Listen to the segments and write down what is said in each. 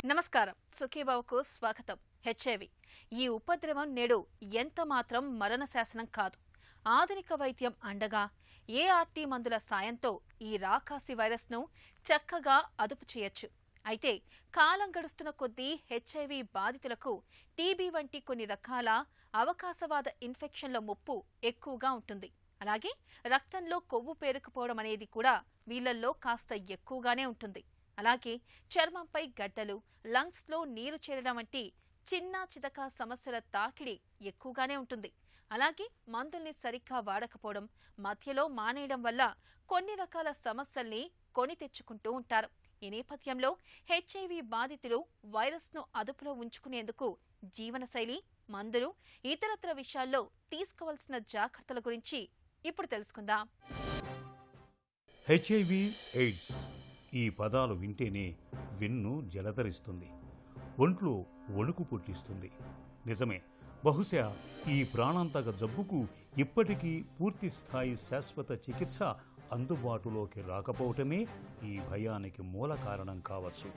నమస్కారం. సుఖీబావుకు స్వాగతం. హెచ్ఐవి ఈ ఉపద్రవం నేడు ఎంత మాత్రం మరణ శాసనం కాదు. ఆధునిక వైద్యం అండగా ఏఆర్టీ మందుల సాయంతో ఈ రాకాసి వైరస్ను చక్కగా అదుపు చేయొచ్చు. అయితే కాలం గడుస్తున్న కొద్దీ హెచ్ఐవి బాధితులకు టీబీ వంటి కొన్ని రకాల అవకాశవాద ఇన్ఫెక్షన్ల ముప్పు ఎక్కువగా ఉంటుంది. అలాగే రక్తంలో కొవ్వు పేరుకుపోవడం అనేది కూడా వీళ్లల్లో కాస్త ఎక్కువగానే ఉంటుంది. అలాగే చర్మంపై గడ్డలు, లంగ్స్లో నీరు చేరడం వంటి చిన్న చితక సమస్యల తాకిడి ఎక్కువగానే ఉంటుంది. అలాగే మందుల్ని సరిగ్గా వాడకపోవడం, మధ్యలో మానేయడం వల్ల కొన్ని రకాల సమస్యల్ని కొని తెచ్చుకుంటూ ఉంటారు. ఈ నేపథ్యంలో హెచ్ఐవి బాధితులు వైరస్ను అదుపులో ఉంచుకునేందుకు జీవనశైలి, మందులు, ఇతరత్ర విషయాల్లో తీసుకోవాల్సిన జాగ్రత్తల గురించి ఇప్పుడు తెలుసుకుందాం. హెచ్ఐవి ఎయిడ్స్ ఈ పదాలు వింటేనే వెన్ను జలధరిస్తుంది, ఒంట్లో వణుకు పుట్టిస్తుంది. నిజమే, బహుశా ఈ ప్రాణాంతక జబ్బుకు ఇప్పటికీ పూర్తి స్థాయి శాశ్వత చికిత్స అందుబాటులోకి రాకపోవటమే ఈ భయానికి మూల కారణం కావచ్చు.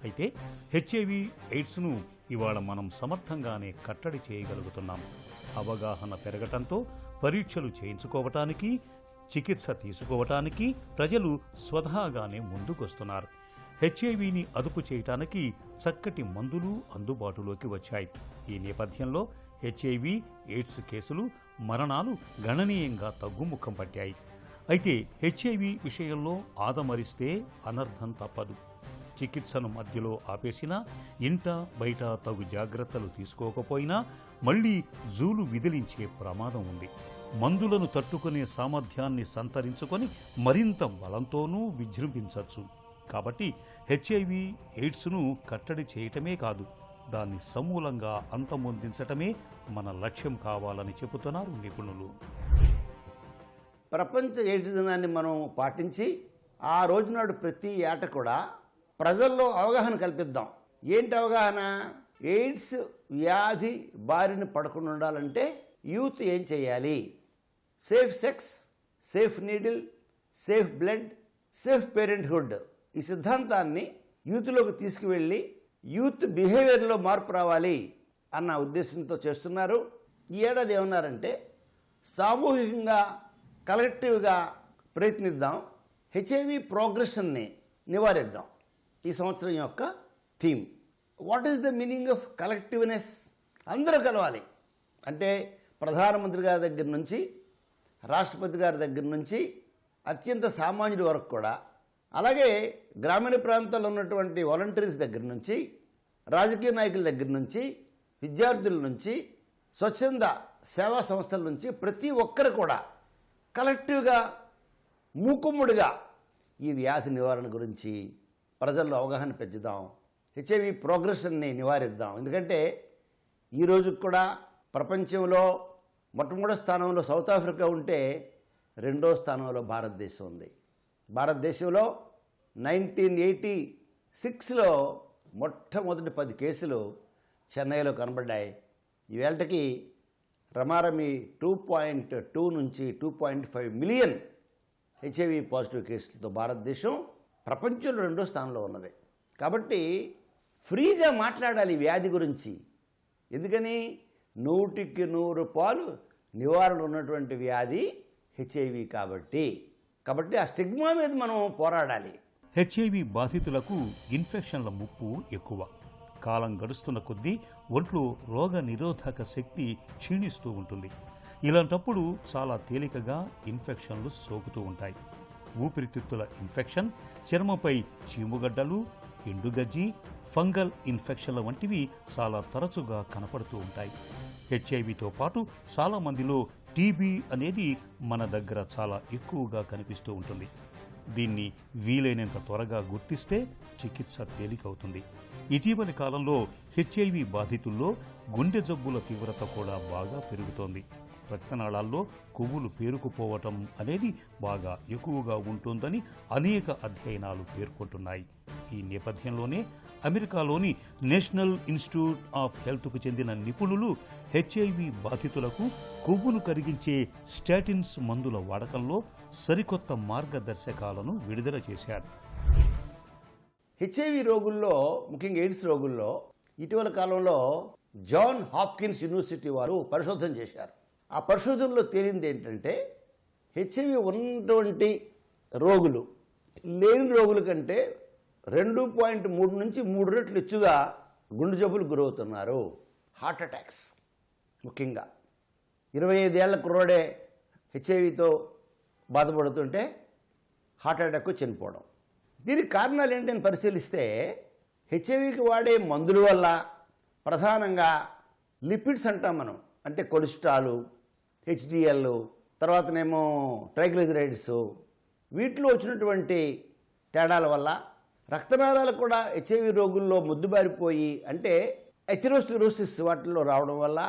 అయితే హెచ్ఐవి ఎయిడ్స్ను ఇవాళ మనం సమర్థంగానే కట్టడి చేయగలుగుతున్నాం. అవగాహన పెరగటంతో పరీక్షలు చేయించుకోవటానికి, చికిత్స తీసుకోవటానికి ప్రజలు స్వతహాగానే ముందుకొస్తున్నారు. హెచ్ఐవిని అదుపు చేయటానికి చక్కటి మందులు అందుబాటులోకి వచ్చాయి. ఈ నేపథ్యంలో హెచ్ఐవి ఎయిడ్స్ కేసులు, మరణాలు గణనీయంగా తగ్గుముఖం పట్టాయి. అయితే హెచ్ఐవి విషయంలో ఆదమరిస్తే అనర్థం తప్పదు. చికిత్సను మధ్యలో ఆపేసినా, ఇంట బయట తగు జాగ్రత్తలు తీసుకోకపోయినా మళ్లీ జూలు విదిలించే ప్రమాదం ఉంది. మందులను తట్టుకునే సామర్థ్యాన్ని సంతరించుకొని మరింత బలంతోనూ విజృంభించవచ్చు. కాబట్టి హెచ్ఐవి ఎయిడ్స్ను కట్టడి చేయటమే కాదు, దాన్ని సమూలంగా అంతమొందించటమే మన లక్ష్యం కావాలని చెబుతున్నారు నిపుణులు. ప్రపంచ ఎయిడ్స్ దినాన్ని మనం పాటించి ఆ రోజునాడు ప్రతి ఏట కూడా ప్రజల్లో అవగాహన కల్పిద్దాం. ఏంటి అవగాహన? ఎయిడ్స్ వ్యాధి బారిన పడకుండా ఉండాలంటే యూత్ ఏం చేయాలి? Safe sex, safe needle, safe blood, safe parenthood, ఈ సిద్ధాంతాన్ని యూత్లోకి తీసుకువెళ్ళి యూత్ బిహేవియర్లో మార్పు రావాలి అన్న ఉద్దేశంతో చేస్తున్నారు. ఈ ఏడాది ఏమన్నారంటే సామూహికంగా, కలెక్టివ్గా ప్రయత్నిద్దాం, హెచ్ఐవి ప్రోగ్రెషన్ని నివారిద్దాం. ఈ సంవత్సరం యొక్క theme. What is the meaning of collectiveness? అందరూ కలవాలి అంటే ప్రధానమంత్రి గారి దగ్గర నుంచి, రాష్ట్రపతి గారి దగ్గర నుంచి, అత్యంత సామాన్యుడి వరకు కూడా, అలాగే గ్రామీణ ప్రాంతాల్లో ఉన్నటువంటి వాలంటీర్స్ దగ్గర నుంచి, రాజకీయ నాయకుల దగ్గర నుంచి, విద్యార్థుల నుంచి, స్వచ్ఛంద సేవా సంస్థల నుంచి ప్రతి ఒక్కరు కూడా కలెక్టివ్గా, మూకుమ్ముడిగా ఈ వ్యాధి నివారణ గురించి ప్రజల్లో అవగాహన పెంచుదాం. హెచ్ఐవి ప్రోగ్రెషన్ని నివారిద్దాం. ఎందుకంటే ఈరోజు కూడా ప్రపంచంలో మొట్టమొదటి స్థానంలో సౌత్ ఆఫ్రికా ఉంటే రెండో స్థానంలో భారతదేశం ఉంది. భారతదేశంలో 1986లో మొట్టమొదటి 10 కేసులు చెన్నైలో కనబడ్డాయి. ఈవేళకి రమారమి 2.2 నుంచి 2.5 మిలియన్ హెచ్ఐవి పాజిటివ్ కేసులతో భారతదేశం ప్రపంచంలో రెండో స్థానంలో ఉన్నది. కాబట్టి ఫ్రీగా మాట్లాడాలి వ్యాధి గురించి. ఎందుకని? 100కి 100 పాలు నివారణ ఉన్నటువంటి వ్యాధి హెచ్ఐవి. కాబట్టి ఆ స్టిగ్మా మీద మనం పోరాడాలి. హెచ్ఐవి బాధితులకు ఇన్ఫెక్షన్ల ముప్పు ఎక్కువ. కాలం గడుస్తున్న కొద్దీ ఒంట్లో రోగ నిరోధక శక్తి క్షీణిస్తూ ఉంటుంది. ఇలాంటప్పుడు చాలా తేలికగా ఇన్ఫెక్షన్లు సోకుతూ ఉంటాయి. ఊపిరితిత్తుల ఇన్ఫెక్షన్, చర్మంపై చీముగడ్డలు, ఎండుగజ్జి, ఫంగల్ ఇన్ఫెక్షన్ల వంటివి చాలా తరచుగా కనపడుతూ ఉంటాయి. హెచ్ఐవితో పాటు చాలా మందిలో టీబీ అనేది మన దగ్గర చాలా ఎక్కువగా కనిపిస్తూ ఉంటుంది. దీన్ని వీలైనంత త్వరగా గుర్తిస్తే చికిత్స తేలికవుతుంది. ఇటీవలి కాలంలో హెచ్ఐవి బాధితుల్లో గుండె జబ్బుల తీవ్రత కూడా బాగా పెరుగుతోంది. రక్తనాళాల్లో కొవ్వులు పేరుకుపోవటం అనేది బాగా ఎక్కువగా ఉంటుందని అనేక అధ్యయనాలు పేర్కొంటున్నాయి. ఈ నేపథ్యంలోనే అమెరికాలోని నేషనల్ ఇన్స్టిట్యూట్ ఆఫ్ హెల్త్కు చెందిన నిపుణులు హెచ్ఐవి బాధితులకు కొవ్వును కరిగించే స్టాటిన్స్ మందుల వాడకంలో సరికొత్త మార్గదర్శకాలను విడుదల చేశారు. హెచ్ఐవి రోగుల్లో, ముఖ్యంగా ఎయిడ్స్ రోగుల్లో ఇటీవల కాలంలో జాన్ హాప్కిన్స్ యూనివర్సిటీ వారు పరిశోధన చేశారు. ఆ పరిశోధనలో తేలింది ఏంటంటే హెచ్ఐవి ఉన్నటువంటి రోగులు లేని రోగుల కంటే 2.3 నుంచి 3 రెట్లు ಹೆಚ್ಚుగా గుండె జబ్బులు గురవుతున్నారు. హార్ట్ అటాక్స్, ముఖ్యంగా 25 ఏళ్ల కుర్రోడే హెచ్ఐవితో బాధపడుతుంటే హార్ట్ అటాక్ చనిపోవడం. దీనికి కారణాలు ఏంటని పరిశీలిస్తే హెచ్ఐవికి వాడే మందుల వల్ల ప్రధానంగా లిపిడ్స్ అంటాం మనం, అంటే కొలెస్ట్రాల్, హెచ్డిఎల్, తర్వాతనేమో ట్రైగ్లిజరైడ్స్, వీటిలో వచ్చినటువంటి తేడాల వల్ల రక్తనాళాలు కూడా హెచ్ఐవి రోగుల్లో ముద్దుబారిపోయి, అంటే ఎథెరోస్క్లెరోసిస్ వాటిల్లో రావడం వల్ల,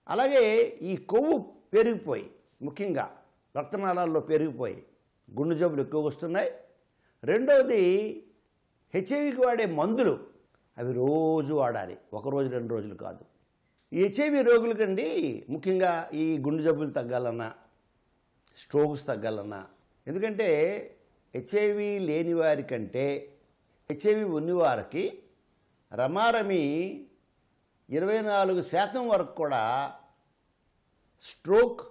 అలాగే ఈ కొవ్వు పెరిగిపోయి, ముఖ్యంగా రక్తనాళాల్లో పెరిగిపోయి గుండె జబ్బులు ఎక్కువగా వస్తున్నాయి. రెండవది హెచ్ఐవికి వాడే మందులు, అవి రోజు వాడాలి, ఒకరోజు 2 రోజులు కాదు. ఈ హెచ్ఐవి రోగులకండి ముఖ్యంగా ఈ గుండె జబ్బులు తగ్గాలన్నా, స్ట్రోక్స్ తగ్గాలన్నా, ఎందుకంటే హెచ్ఐవి లేని వారి కంటే హెచ్ఐవి ఉన్నవారికి రమారమి 24% వరకు కూడా స్ట్రోక్,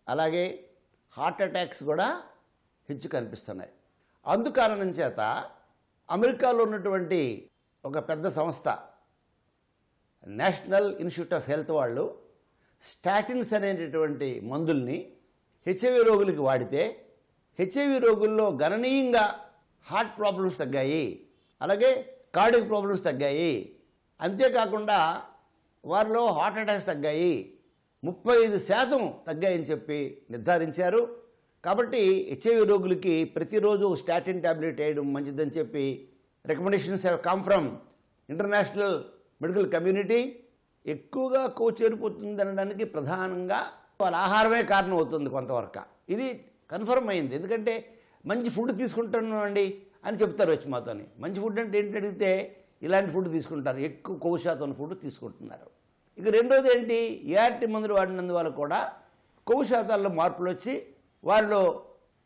అలాగే హార్ట్ అటాక్స్ కూడా హెచ్చు కనిపిస్తున్నాయి. అందుకారణం చేత అమెరికాలో ఉన్నటువంటి ఒక పెద్ద సంస్థ నేషనల్ ఇన్స్టిట్యూట్ ఆఫ్ హెల్త్ వాళ్ళు స్టాటిన్స్ అనేటటువంటి మందుల్ని హెచ్ఐవి రోగులకి వాడితే హెచ్ఐవి రోగుల్లో గణనీయంగా హార్ట్ ప్రాబ్లమ్స్ తగ్గాయి, అలాగే కార్డియక్ ప్రాబ్లమ్స్ తగ్గాయి. అంతేకాకుండా వారిలో హార్ట్ అటాక్స్ తగ్గాయి, 35% తగ్గాయని చెప్పి నిర్ధారించారు. కాబట్టి హెచ్ఐవి రోగులకి ప్రతిరోజు స్టాటిన్ ట్యాబ్లెట్ వేయడం మంచిదని చెప్పి recommendations have come from international medical community. ఎక్కువగా కొవ్వు చేరిపోతుంది అనడానికి ప్రధానంగా వాళ్ళ ఆహారమే కారణం అవుతుంది కొంతవరకు. ఇది కన్ఫర్మ్ అయింది, ఎందుకంటే మంచి ఫుడ్ తీసుకుంటున్నాం అండి అని చెప్తారు వచ్చి మాతోని. మంచి ఫుడ్ అంటే ఏంటి అడిగితే ఇలాంటి ఫుడ్ తీసుకుంటారు, ఎక్కువ కొవ్వు శాతం ఫుడ్ తీసుకుంటున్నారు. ఇక రెండోది ఏంటి, ఏఆర్టీ మందులు వాడినందువల్ల కూడా కొవ్వు శాతాల్లో మార్పులు వచ్చి వారిలో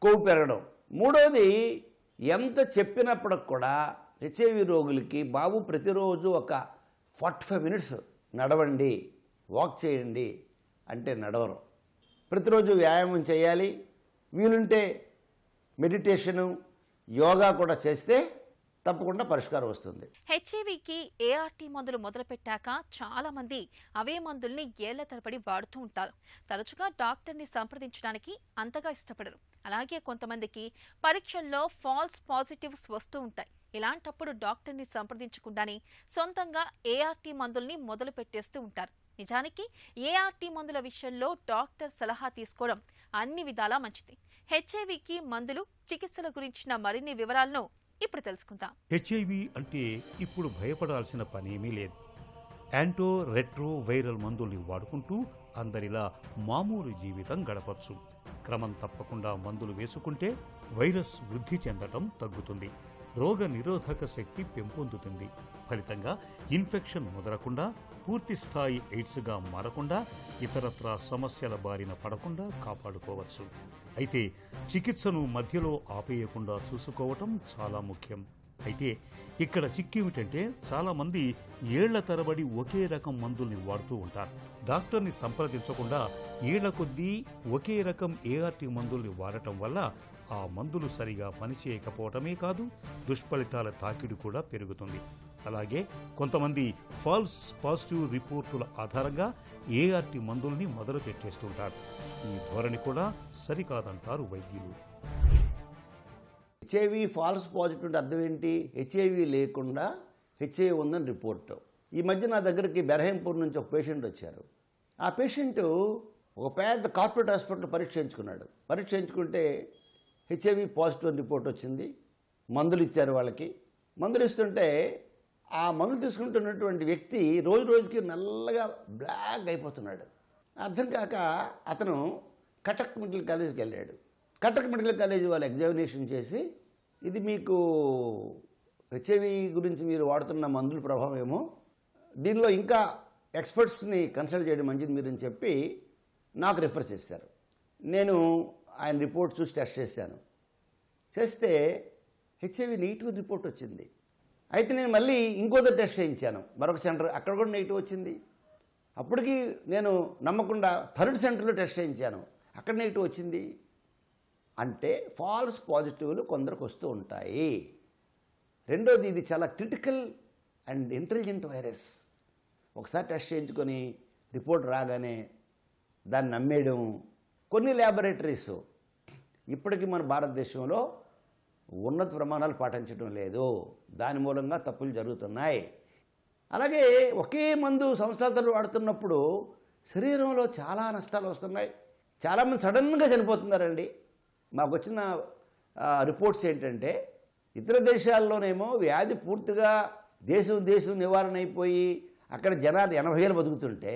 కొవ్వు పెరగడం. మూడవది, ఎంత చెప్పినప్పటికి కూడా హెచ్ఐవి రోగులకి బాబు ప్రతిరోజు ఒక 45 మినిట్స్ నడవండి, వాక్ చేయండి అంటే నడవరు. ప్రతిరోజు వ్యాయామం చేయాలి, వీలుంటే మెడిటేషను, యోగా కూడా చేస్తే తప్పకుండా పరిష్కారం వస్తుంది. హెచ్ఐవికి ఏఆర్టీ మందులు మొదలుపెట్టాక చాలా మంది అవే మందుల్ని ఏళ్ల తరబడి వాడుతూ ఉంటారు. తరచుగా డాక్టర్ని సంప్రదించడానికి అంతగా ఇష్టపడరు. అలాగే కొంతమందికి పరీక్షల్లో ఫాల్స్ పాజిటివ్స్ వస్తూ ఉంటాయి. ఇలాంటప్పుడు డాక్టర్ని సంప్రదించకుండానే సొంతంగా ఏఆర్టీ మందుల్ని మొదలు పెట్టేస్తూ ఉంటారు. నిజానికి ఏఆర్టీ మందుల విషయంలో డాక్టర్ సలహా తీసుకోవడం అన్ని విధాలా మంచిది. హెచ్ఐవికి మందులు, చికిత్సల గురించిన మరిన్ని వివరాలను ఇప్పుడు తెలుసుకుందాం. హెచ్ఐవి అంటే ఇప్పుడు భయపడాల్సిన పనేమీ లేదు. యాంటో రెట్రో వైరల్ మందుల్ని వాడుకుంటూ అందరిలా మామూలు జీవితం గడపచ్చు. క్రమం తప్పకుండా మందులు వేసుకుంటే వైరస్ వృద్ధి చెందటం తగ్గుతుంది, రోగ నిరోధక శక్తి పెంపొందుతుంది. ఫలితంగా ఇన్ఫెక్షన్ ముదరకుండా, పూర్తి స్థాయి ఎయిడ్స్గా మారకుండా, ఇతరత్రా సమస్యల బారిన పడకుండా కాపాడుకోవచ్చు. అయితే చికిత్సను మధ్యలో ఆపేయకుండా చూసుకోవటం చాలా ముఖ్యం. అయితే ఇక్కడ చిక్కేమిటంటే చాలామంది ఏళ్ల తరబడి ఒకే రకం మందుల్ని వాడుతూ ఉంటారు. డాక్టర్ని సంప్రదించకుండా ఏళ్ల కొద్దీ ఒకే రకం ఏఆర్టీ మందుల్ని వాడటం వల్ల ఆ మందులు సరిగా పనిచేయకపోవటమే కాదు, దుష్ఫలితాల తాకిడి కూడా పెరుగుతుంది. అలాగే కొంతమంది ఫాల్స్ పాజిటివ్ రిపోర్టుల ఆధారంగా ఏఆర్టీ మందుల్ని మొదలు పెట్టేస్తుంటారు. ఈ ధోరణి కూడా సరికాదంటారు వైద్యులు. హెచ్ఐవి ఫాల్స్ పాజిటివ్ అంటే అర్థం ఏంటి? హెచ్ఐవి లేకుండా హెచ్ఐవి ఉందని రిపోర్టు. ఈ మధ్య నా దగ్గరికి బెరహంపూర్ నుంచి ఒక పేషెంట్ వచ్చారు. ఆ పేషెంటు ఒక పెద్ద కార్పొరేట్ హాస్పిటల్ పరీక్ష చేయించుకున్నాడు. పరీక్ష చేయించుకుంటే హెచ్ఐవి పాజిటివ్ రిపోర్ట్ వచ్చింది. మందులు ఇచ్చారు వాళ్ళకి. మందులు ఇస్తుంటే ఆ మందులు తీసుకుంటున్నటువంటి వ్యక్తి రోజు రోజుకి నల్లగా బ్లాక్ అయిపోతున్నాడు. అర్థం కాక అతను కటక్ మెడికల్ కాలేజీకి వెళ్ళాడు. కటక్ మెడికల్ కాలేజీ వాళ్ళు ఎగ్జామినేషన్ చేసి, ఇది మీకు హెచ్ఐవి గురించి మీరు వాడుతున్న మందుల ప్రభావం ఏమో, దీనిలో ఇంకా ఎక్స్పర్ట్స్ని కన్సల్ట్ చేయడం మంచిది మీరు అని చెప్పి నాకు రిఫర్ చేశారు. నేను ఆయన రిపోర్ట్ చూసి టెస్ట్ చేశాను. చేస్తే హెచ్ఐవి నెగిటివ్ రిపోర్ట్ వచ్చింది. అయితే నేను మళ్ళీ ఇంకోటి టెస్ట్ చేయించాను, మరొక సెంటర్, అక్కడ కూడా నెగిటివ్ వచ్చింది. అప్పటికి నేను నమ్మకుండా థర్డ్ సెంటర్లో టెస్ట్ చేయించాను, అక్కడ నెగిటివ్ వచ్చింది. అంటే ఫాల్స్ పాజిటివ్లు కొందరికి వస్తూ ఉంటాయి. రెండోది, ఇది చాలా క్రిటికల్ అండ్ ఇంటెలిజెంట్ వైరస్. ఒకసారి టెస్ట్ చేయించుకొని రిపోర్ట్ రాగానే దాన్ని నమ్మేయడం. కొన్ని ల్యాబొరేటరీస్ ఇప్పటికీ మన భారతదేశంలో ఉన్నత ప్రమాణాలు పాటించడం లేదు, దాని మూలంగా తప్పులు జరుగుతున్నాయి. అలాగే ఒకే మందు సంవత్సరాల తరబడి వాడుతున్నప్పుడు శరీరంలో చాలా నష్టాలు వస్తున్నాయి. చాలామంది సడన్గా చనిపోతున్నారండి. మాకు వచ్చిన రిపోర్ట్స్ ఏంటంటే, ఇతర దేశాల్లోనేమో వ్యాధి పూర్తిగా దేశం నివారణ అయిపోయి అక్కడ జనాలు 80 ఏళ్ళు బతుకుతుంటే,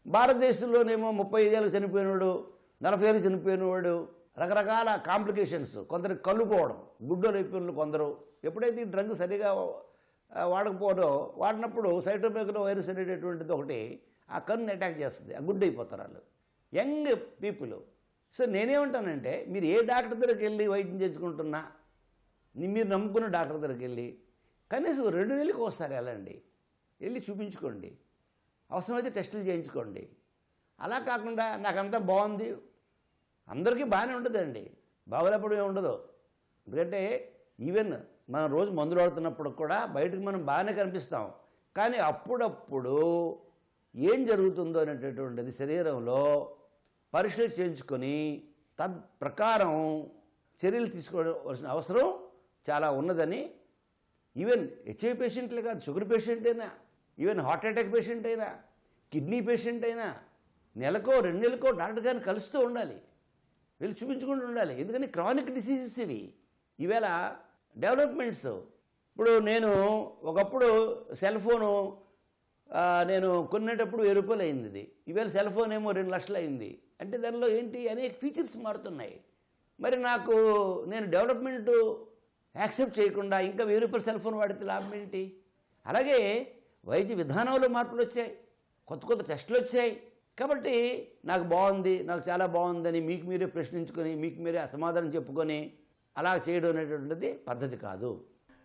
భారతదేశంలోనేమో 35 ఏళ్ళకి చనిపోయినవాడు, 40 ఏళ్ళకి చనిపోయినవాడు, రకరకాల కాంప్లికేషన్స్, కొందరికి కళ్ళు పోవడం, గుడ్డోలు అయిపోయిన కొందరు. ఎప్పుడైతే ఈ డ్రగ్ సరిగా వాడకపోవడం, వాడినప్పుడు సైటోమెగలో వైరస్ అనేటటువంటిది ఒకటి ఆ కన్నుని అటాక్ చేస్తుంది, ఆ గుడ్డు అయిపోతారు వాళ్ళు, యంగ్ పీపుల్. సో నేనేమంటానంటే, మీరు ఏ డాక్టర్ దగ్గరికి వెళ్ళి వైద్యం చేయించుకుంటున్నా, మీరు నమ్ముకున్న డాక్టర్ దగ్గరికి వెళ్ళి కనీసం 2 నెలలకు ఒకసారి వెళ్ళండి, వెళ్ళి చూపించుకోండి, అవసరమైతే టెస్టులు చేయించుకోండి. అలా కాకుండా నాకంతా బాగుంది, అందరికీ బాగానే ఉంటుందండి, బాగోలేప్పుడు ఏమి ఉండదు. ఎందుకంటే ఈవెన్ మనం రోజు మందులు వాడుతున్నప్పుడు కూడా బయటకు మనం బాగానే కనిపిస్తాం, కానీ అప్పుడప్పుడు ఏం జరుగుతుందో అనేటటువంటిది శరీరంలో పరీక్షలు చేయించుకొని తత్ప్రకారం చర్యలు తీసుకోవాల్సిన అవసరం చాలా ఉన్నదని. ఈవెన్ హెచ్ఐవి పేషెంట్లే కాదు, షుగర్ పేషెంట్ అయినా, ఈవెన్ హార్ట్ అటాక్ పేషెంట్ అయినా, కిడ్నీ పేషెంట్ అయినా నెలకో 2 నెలలకో డాక్టర్ గారిని కలుస్తూ ఉండాలి, వీళ్ళు చూపించుకుంటూ ఉండాలి. ఎందుకని క్రానిక్ డిసీజెస్ ఇవి. ఈవేళ డెవలప్మెంట్స్, ఇప్పుడు నేను ఒకప్పుడు సెల్ ఫోను నేను కొనేటప్పుడు 1000 రూపాయలు అయింది, ఇది ఈవేళ సెల్ ఫోన్ ఏమో 2 లక్షలు అయింది. అంటే దానిలో ఏంటి, అనేక ఫీచర్స్ మారుతున్నాయి. మరి నేను డెవలప్మెంట్ యాక్సెప్ట్ చేయకుండా ఇంకా 1000 రూపాయల సెల్ ఫోన్ వాడితే లాభం ఏంటి? అలాగే వైద్య విధానంలో మార్పులు వచ్చాయి, కొత్త టెస్టులు వచ్చాయి. కాబట్టి నాకు బాగుంది, నాకు చాలా బాగుందని మీకు మీరే ప్రశ్నించుకొని మీకు మీరే అసమాధానం చెప్పుకొని అలా చేయడం అనేటువంటిది పద్ధతి కాదు.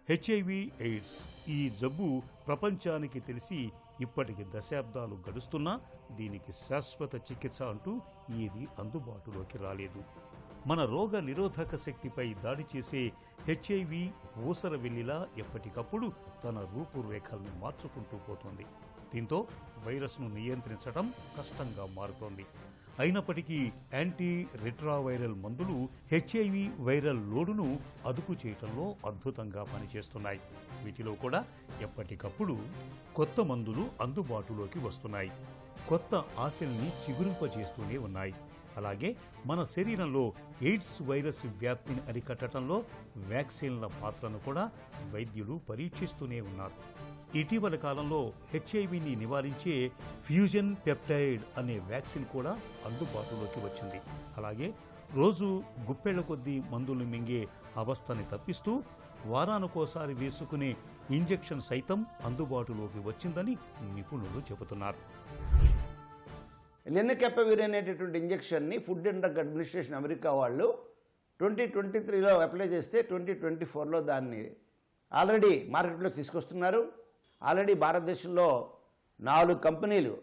హెచ్ఐవి ఎయిడ్స్ ఈ జబ్బు ప్రపంచానికి తెలిసి ఇప్పటికి దశాబ్దాలు గడుస్తున్నా దీనికి శాశ్వత చికిత్స అంటూ ఏది అందుబాటులోకి రాలేదు. మన రోగ నిరోధక శక్తిపై దాడి చేసే హెచ్ఐవి ఊసరవెల్లిలా ఎప్పటికప్పుడు తన రూపురేఖల్ని మార్చుకుంటూ పోతోంది. దీంతో వైరస్ను నియంత్రించడం కష్టంగా మారుతోంది. అయినప్పటికీ యాంటీ రెట్రోవైరల్ మందులు హెచ్ఐవి వైరల్ లోడును అదుపు చేయటంలో అద్భుతంగా పనిచేస్తున్నాయి. వీటిలో కూడా ఎప్పటికప్పుడు కొత్త మందులు అందుబాటులోకి వస్తున్నాయి, కొత్త ఆశల్ని చిగురింపజేస్తూనే ఉన్నాయి. అలాగే మన శరీరంలో ఎయిడ్స్ వైరస్ వ్యాప్తిని అరికట్టడంలో వ్యాక్సిన్ల పాత్రను కూడా వైద్యులు పరీక్షిస్తూనే ఉన్నారు. ఇటీవల కాలంలో హెచ్ఐవిని నివారించే ఫ్యూజన్ పెప్టైడ్ అనే వ్యాక్సిన్ కూడా అందుబాటులోకి వచ్చింది. అలాగే రోజు గుప్పెళ్ల కొద్దీ మందులు మింగే అవస్థని తప్పిస్తూ వారానికోసారి వేసుకునే ఇంజెక్షన్ సైతం అందుబాటులోకి వచ్చిందని నిపుణులు చెబుతున్నారు. లెనకెపవిర్ అనేటటువంటి ఇంజెక్షన్ని food and drug administration America వాళ్ళు 2023లో అప్లై చేస్తే 2024లో దాన్ని ఆల్రెడీ మార్కెట్లో తీసుకొస్తున్నారు. ఆల్రెడీ భారతదేశంలో 4 కంపెనీలు,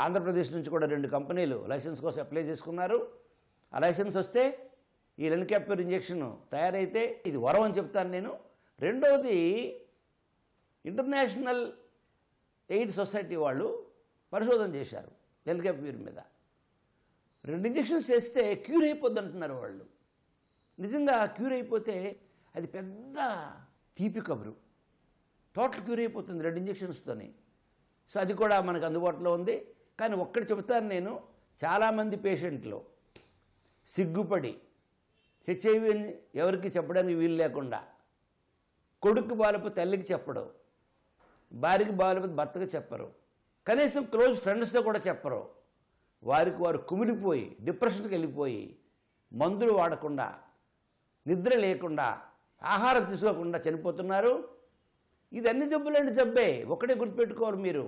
ఆంధ్రప్రదేశ్ నుంచి కూడా 2 కంపెనీలు లైసెన్స్ కోసం అప్లై చేసుకున్నారు. ఆ లైసెన్స్ వస్తే ఈ లెనకెపవిర్ ఇంజెక్షన్ తయారైతే ఇది వరం అని చెప్తాను నేను. రెండవది, ఇంటర్నేషనల్ ఎయిడ్స్ సొసైటీ వాళ్ళు పరిశోధన చేశారు లెనకెపవిర్ మీద. 2 ఇంజెక్షన్స్ వేస్తే క్యూర్ అయిపోద్ది అంటున్నారు వాళ్ళు. నిజంగా క్యూర్ అయిపోతే అది పెద్ద తీపి కబురు, టోటల్ క్యూర్ అయిపోతుంది 2 ఇంజెక్షన్స్తోని. సో అది కూడా మనకు అందుబాటులో ఉంది. కానీ ఒక్కటి చెబుతాను నేను, చాలామంది పేషెంట్లు సిగ్గుపడి హెచ్ఐవి ఎవరికి చెప్పడానికి వీలు లేకుండా, కొడుకు బాలపు తల్లికి చెప్పడం, భార్యకి బాలపు భర్తకు చెప్పరు, కనీసం క్లోజ్ ఫ్రెండ్స్తో కూడా చెప్పరు. వారికి వారు కుమిలిపోయి డిప్రెషన్కి వెళ్ళిపోయి మందులు వాడకుండా, నిద్ర లేకుండా, ఆహారం తీసుకోకుండా చనిపోతున్నారు. ఇది అన్ని జబ్బులండి జబ్బే, ఒకటే గుర్తుపెట్టుకోవాలి మీరు.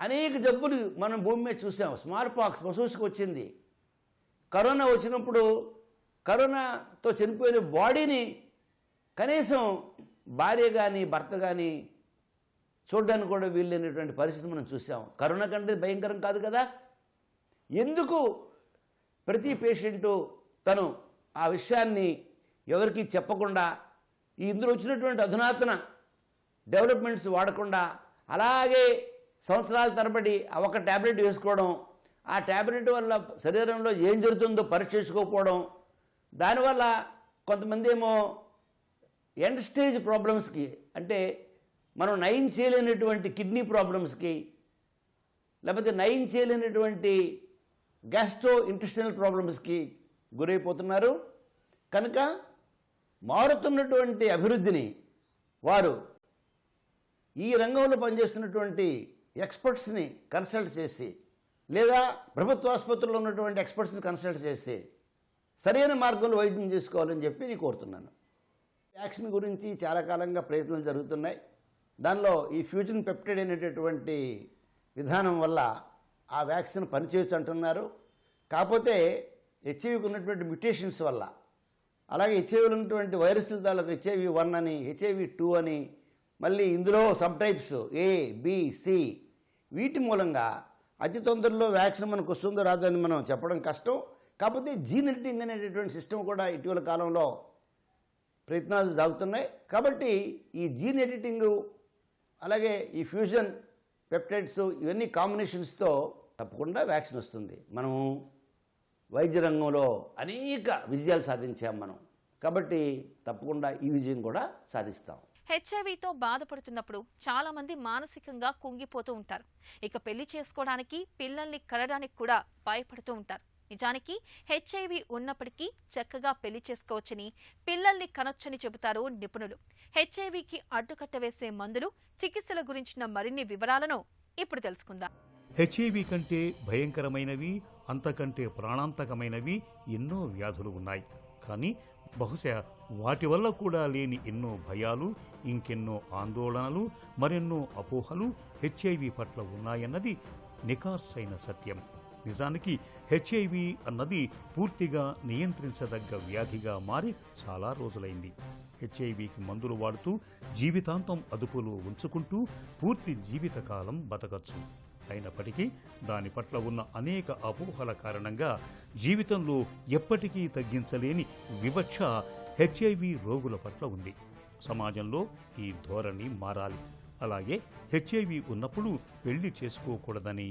అనేక జబ్బులు మనం భూమి మీద చూసాం. స్మాల్ పాక్స్ పశువుకి వచ్చింది. కరోనా వచ్చినప్పుడు కరోనాతో చనిపోయిన బాడీని కనీసం భార్య కానీ భర్త కానీ చూడడానికి కూడా వీళ్ళైనటువంటి పరిస్థితి మనం చూసాం. కరోనా కంటే భయంకరం కాదు కదా. ఎందుకు ప్రతి పేషెంటు తను ఆ విషయాన్ని ఎవరికి చెప్పకుండా ఇందులో వచ్చినటువంటి అధునాతన డెవలప్మెంట్స్ వాడకుండా అలాగే సంవత్సరాల తరబడి ఒక ట్యాబ్లెట్ వేసుకోవడం, ఆ ట్యాబ్లెట్ వల్ల శరీరంలో ఏం జరుగుతుందో పరీక్షించుకోకపోవడం, దానివల్ల కొంతమంది ఏమో ఎండ్ స్టేజ్ ప్రాబ్లమ్స్కి, అంటే మనం నయం చేయలేనటువంటి కిడ్నీ ప్రాబ్లమ్స్కి, లేకపోతే నయం చేయలేనటువంటి గ్యాస్ట్రో ఇంటెస్టినల్ ప్రాబ్లమ్స్కి గురైపోతున్నారు. కనుక మారుతున్నటువంటి అభివృద్ధిని వారు ఈ రంగంలో పనిచేస్తున్నటువంటి ఎక్స్పర్ట్స్ని కన్సల్ట్ చేసి, లేదా ప్రభుత్వ ఆసుపత్రుల్లో ఉన్నటువంటి ఎక్స్పర్ట్స్ని కన్సల్ట్ చేసి సరైన మార్గంలో వైద్యం చేసుకోవాలని చెప్పి నేను కోరుతున్నాను. వ్యాక్సిన్ గురించి చాలా కాలంగా ప్రయత్నాలు జరుగుతున్నాయి. దానిలో ఈ ఫ్యూజన్ పెప్టైడ్ అనేటటువంటి విధానం వల్ల ఆ వ్యాక్సిన్ పనిచేయచ్చు అంటున్నారు. కాకపోతే హెచ్ఐవికి ఉన్నటువంటి మ్యుటేషన్స్ వల్ల, అలాగే హెచ్ఐవిలో ఉన్నటువంటి వైరస్ల తాలూకు HIV-1 అని, HIV-2 అని, మళ్ళీ ఇందులో sub types A, B, C, వీటి మూలంగా అతి తొందరలో వ్యాక్సిన్ మనకు వస్తుందో రాదని మనం చెప్పడం కష్టం. కాకపోతే జీన్ ఎడిటింగ్ అనేటటువంటి సిస్టమ్ కూడా ఇటీవల కాలంలో ప్రయత్నాలు సాగుతున్నాయి. కాబట్టి ఈ జీన్ ఎడిటింగు అలాగే ఈ ఫ్యూజన్ పెప్టైడ్స్ ఇవన్నీ కాంబినేషన్స్తో తప్పకుండా వ్యాక్సిన్ వస్తుంది. మనం వైద్య రంగంలో అనేక విజయాలు సాధించాం మనం. కాబట్టి తప్పకుండా ఈ విజయం కూడా సాధిస్తాం. హెచ్ఐవితో బాధపడుతున్నప్పుడు చాలా మంది మానసికంగా కుంగిపోతూ ఉంటారు. ఇక పెళ్లి చేసుకోవడానికి, పిల్లల్ని కనడానికి కూడా భయపడుతూ ఉంటారు. నిజానికి హెచ్ఐవి ఉన్నప్పటికీ చక్కగా పెళ్లి చేసుకోవచ్చని, పిల్లల్ని కనొచ్చని చెబుతారు నిపుణులు. హెచ్ఐవికి అడ్డుకట్ట వేసే మందులు, చికిత్సల గురించిన మరిన్ని వివరాలను ఇప్పుడు తెలుసుకుందాం. హెచ్ఐవి కంటే భయంకరమైనవి, అంతకంటే ప్రాణాంతకమైనవి ఎన్నో వ్యాధులు ఉన్నాయి. కానీ బహుశా వాటి వల్ల కూడా లేని ఎన్నో భయాలు, ఇంకెన్నో ఆందోళనలు, మరెన్నో అపోహలు హెచ్ఐవి పట్ల ఉన్నాయన్నది నికార్సైన సత్యం. నిజానికి హెచ్ఐవి అన్నది పూర్తిగా నియంత్రించదగ్గ వ్యాధిగా మారి చాలా రోజులైంది. హెచ్ఐవికి మందులు వాడుతూ జీవితాంతం అదుపులో ఉంచుకుంటూ పూర్తి జీవితకాలం బతకచ్చు. అయినప్పటికీ దాని పట్ల ఉన్న అనేక అపోహల కారణంగా జీవితంలో ఎప్పటికీ తగ్గించలేని వివక్ష హెచ్ఐవి రోగుల పట్ల ఉంది. సమాజంలో ఈ ధోరణి మారాలి. అలాగే హెచ్ఐవి ఉన్నప్పుడు పెళ్లి చేసుకోకూడదని,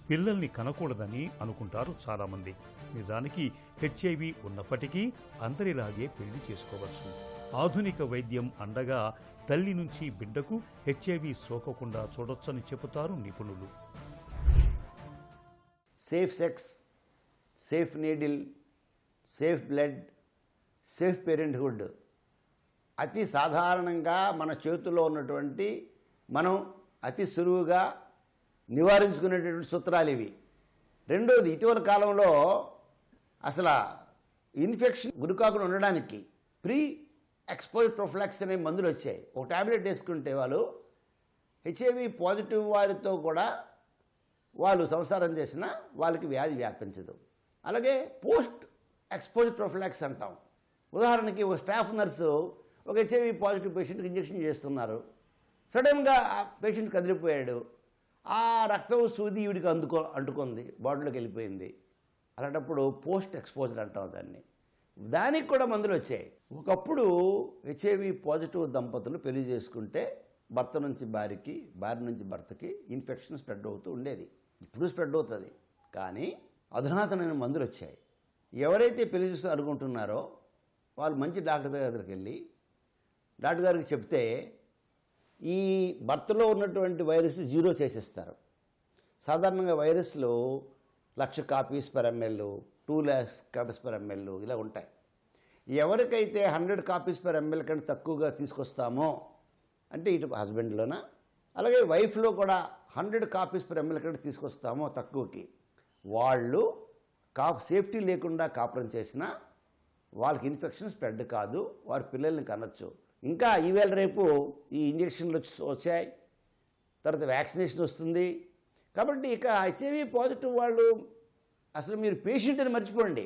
పిల్లల్ని కనకూడదని అనుకుంటారు చాలామంది. నిజానికి హెచ్ఐవి ఉన్నప్పటికీ అందరిలాగే పెళ్లి చేసుకోవచ్చు. ఆధునిక వైద్యం అండగా తల్లి నుంచి బిడ్డకు హెచ్ఐవి సోకకుండా చూడొచ్చని చెబుతారు నిపుణులు. Safe sex, safe needle, safe blood, safe parenthood అతి సాధారణంగా మన చేతుల్లో ఉన్నటువంటి, మనం అతి సులువుగా నివారించుకునేటటువంటి సూత్రాలు ఇవి. రెండోది, ఇటీవల కాలంలో అసలు ఇన్ఫెక్షన్ గురికాకుండా ఉండడానికి ప్రీ ఎక్స్పోజ్ ప్రొఫిలాక్స్ అనే మందులు వచ్చాయి. ఒక ట్యాబ్లెట్ వేసుకుంటే వాళ్ళు హెచ్ఐవి పాజిటివ్ వారితో కూడా వాళ్ళు సంసారం చేసినా వాళ్ళకి వ్యాధి వ్యాపించదు. అలాగే పోస్ట్ ఎక్స్పోజ్ ప్రొఫిలాక్స్ అంటాం. ఉదాహరణకి ఒక స్టాఫ్ నర్సు ఒక హెచ్ఐవి పాజిటివ్ పేషెంట్కి ఇంజెక్షన్ చేస్తున్నారు. సడన్గా ఆ పేషెంట్ కదిలిపోయాడు. ఆ రక్తం సూది ఈవిడికి అంటుకుంది, బాడీలోకి వెళ్ళిపోయింది. అలాంటప్పుడు పోస్ట్ ఎక్స్పోజర్ అంటాం దాన్ని. దానికి కూడా మందులు వచ్చాయి. ఒకప్పుడు హెచ్ఐవి పాజిటివ్ దంపతులు పెళ్లి చేసుకుంటే భర్త నుంచి భార్యకి, భార్య నుంచి భర్తకి ఇన్ఫెక్షన్ స్ప్రెడ్ అవుతూ ఉండేది. ఇప్పుడు స్ప్రెడ్ అవుతుంది. కానీ అధునాతనమైన మందులు వచ్చాయి. ఎవరైతే పెళ్లి చేస్తూ అనుకుంటున్నారో వాళ్ళు మంచి డాక్టర్ దగ్గరికి వెళ్ళి డాక్టర్ గారికి చెప్తే ఈ భర్తలో ఉన్నటువంటి వైరస్ 0 చేసేస్తారు. సాధారణంగా వైరస్లు 1,00,000 copies per ml, 2 lakhs copies per ml ఇలా ఉంటాయి. ఎవరికైతే 100 కాపీస్ పర్ ml కంటే తక్కువగా తీసుకొస్తామో, అంటే ఇటు హస్బెండ్లోనా అలాగే వైఫ్లో కూడా 100 కాపీస్ పర్ ml కంటే తీసుకొస్తామో తక్కువకి, వాళ్ళు సేఫ్టీ లేకుండా కాపురం చేసినా వాళ్ళకి ఇన్ఫెక్షన్ స్ప్రెడ్ కాదు, వారి పిల్లల్ని కనొచ్చు. ఇంకా ఈవేళ రేపు ఈ ఇంజక్షన్లు వచ్చాయి, తర్వాత వ్యాక్సినేషన్ వస్తుంది. కాబట్టి ఇక హెచ్ఐవి పాజిటివ్ వాళ్ళు అసలు మీరు పేషెంట్ అని మర్చిపోండి.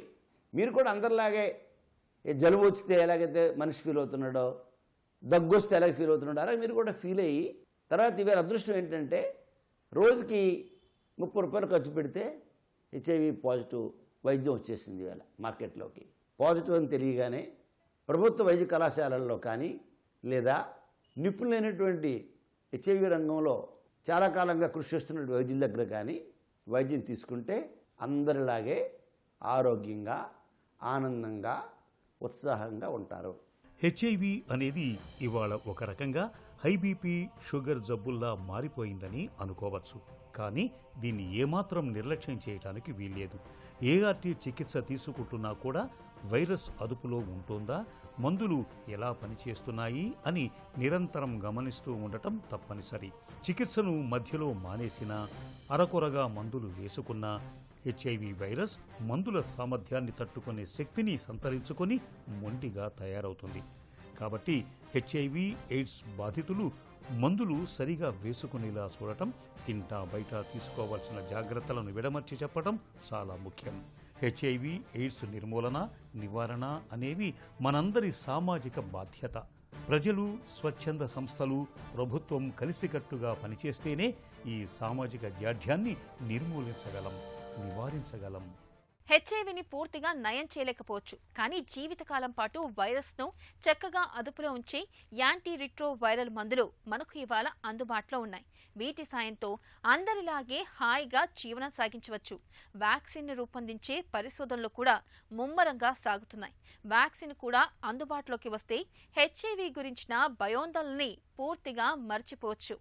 మీరు కూడా అందరిలాగే జలుబు వచ్చితే ఎలాగైతే మనిషి ఫీల్ అవుతున్నాడో, దగ్గు వస్తే ఎలాగ ఫీల్ అవుతున్నాడో అలాగే మీరు కూడా ఫీల్ అయ్యి తర్వాత ఇవాళ అదృష్టం ఏంటంటే రోజుకి 30 రూపాయలు ఖర్చు పెడితే హెచ్ఐవి పాజిటివ్ వైద్యం వచ్చేసింది ఇవాళ మార్కెట్లోకి. పాజిటివ్ అని తెలియగానే ప్రభుత్వ వైద్య కళాశాలల్లో కానీ లేదా నిపుణులైనటువంటి హెచ్ఐవి రంగంలో చాలా కాలంగా కృషి చేస్తున్న వైద్యుల దగ్గర కానీ వైద్యం తీసుకుంటే అందరిలాగే ఆరోగ్యంగా ఆనందంగా ఉత్సాహంగా ఉంటారు. హెచ్ఐవి అనేది ఇవాళ ఒక రకంగా హై బీపీ షుగర్ జబ్బుల్లా మారిపోయిందని అనుకోవచ్చు. కానీ దీన్ని ఏమాత్రం నిర్లక్ష్యం చేయడానికి వీల్లేదు. ఏఆర్టీ చికిత్స తీసుకుంటున్నా కూడా వైరస్ అదుపులో ఉంటుందా, మందులు ఎలా పనిచేస్తున్నాయి అని నిరంతరం గమనిస్తూ ఉండటం తప్పనిసరి. చికిత్సను మధ్యలో మానేసినా, అరకొరగా మందులు వేసుకున్నా హెచ్ఐవి వైరస్ మందుల సామర్థ్యాన్ని తట్టుకునే శక్తిని సంతరించుకొని మొండిగా తయారవుతుంది. కాబట్టి హెచ్ఐవి ఎయిడ్స్ బాధితులు మందులు సరిగా వేసుకునేలా చూడటం, ఇంటా బయట తీసుకోవాల్సిన జాగ్రత్తలను విడమర్చి చెప్పడం చాలా ముఖ్యం. హెచ్ఐవి ఎయిడ్స్ నిర్మూలన, నివారణ అనేవి మనందరి సామాజిక బాధ్యత. ప్రజలు, స్వచ్ఛంద సంస్థలు, ప్రభుత్వం కలిసికట్టుగా పనిచేస్తేనే ఈ సామాజిక జాడ్యాన్ని నిర్మూలించగలం, నివారించగలం. హెచ్ఐవిని పూర్తిగా నయం చేయలేకపోవచ్చు, కానీ జీవితకాలం పాటు వైరస్ను చక్కగా అదుపులో ఉంచి యాంటీ రిట్రో వైరల్ మందులు మనకు ఇవాళ అందుబాటులో ఉన్నాయి. వీటి సాయంతో అందరిలాగే హాయిగా జీవనం సాగించవచ్చు. వ్యాక్సిన్ రూపొందించే పరిశోధనలు కూడా ముమ్మరంగా సాగుతున్నాయి. వ్యాక్సిన్ కూడా అందుబాటులోకి వస్తే హెచ్ఐవి గురించిన భయోందనల్ని పూర్తిగా మర్చిపోవచ్చు.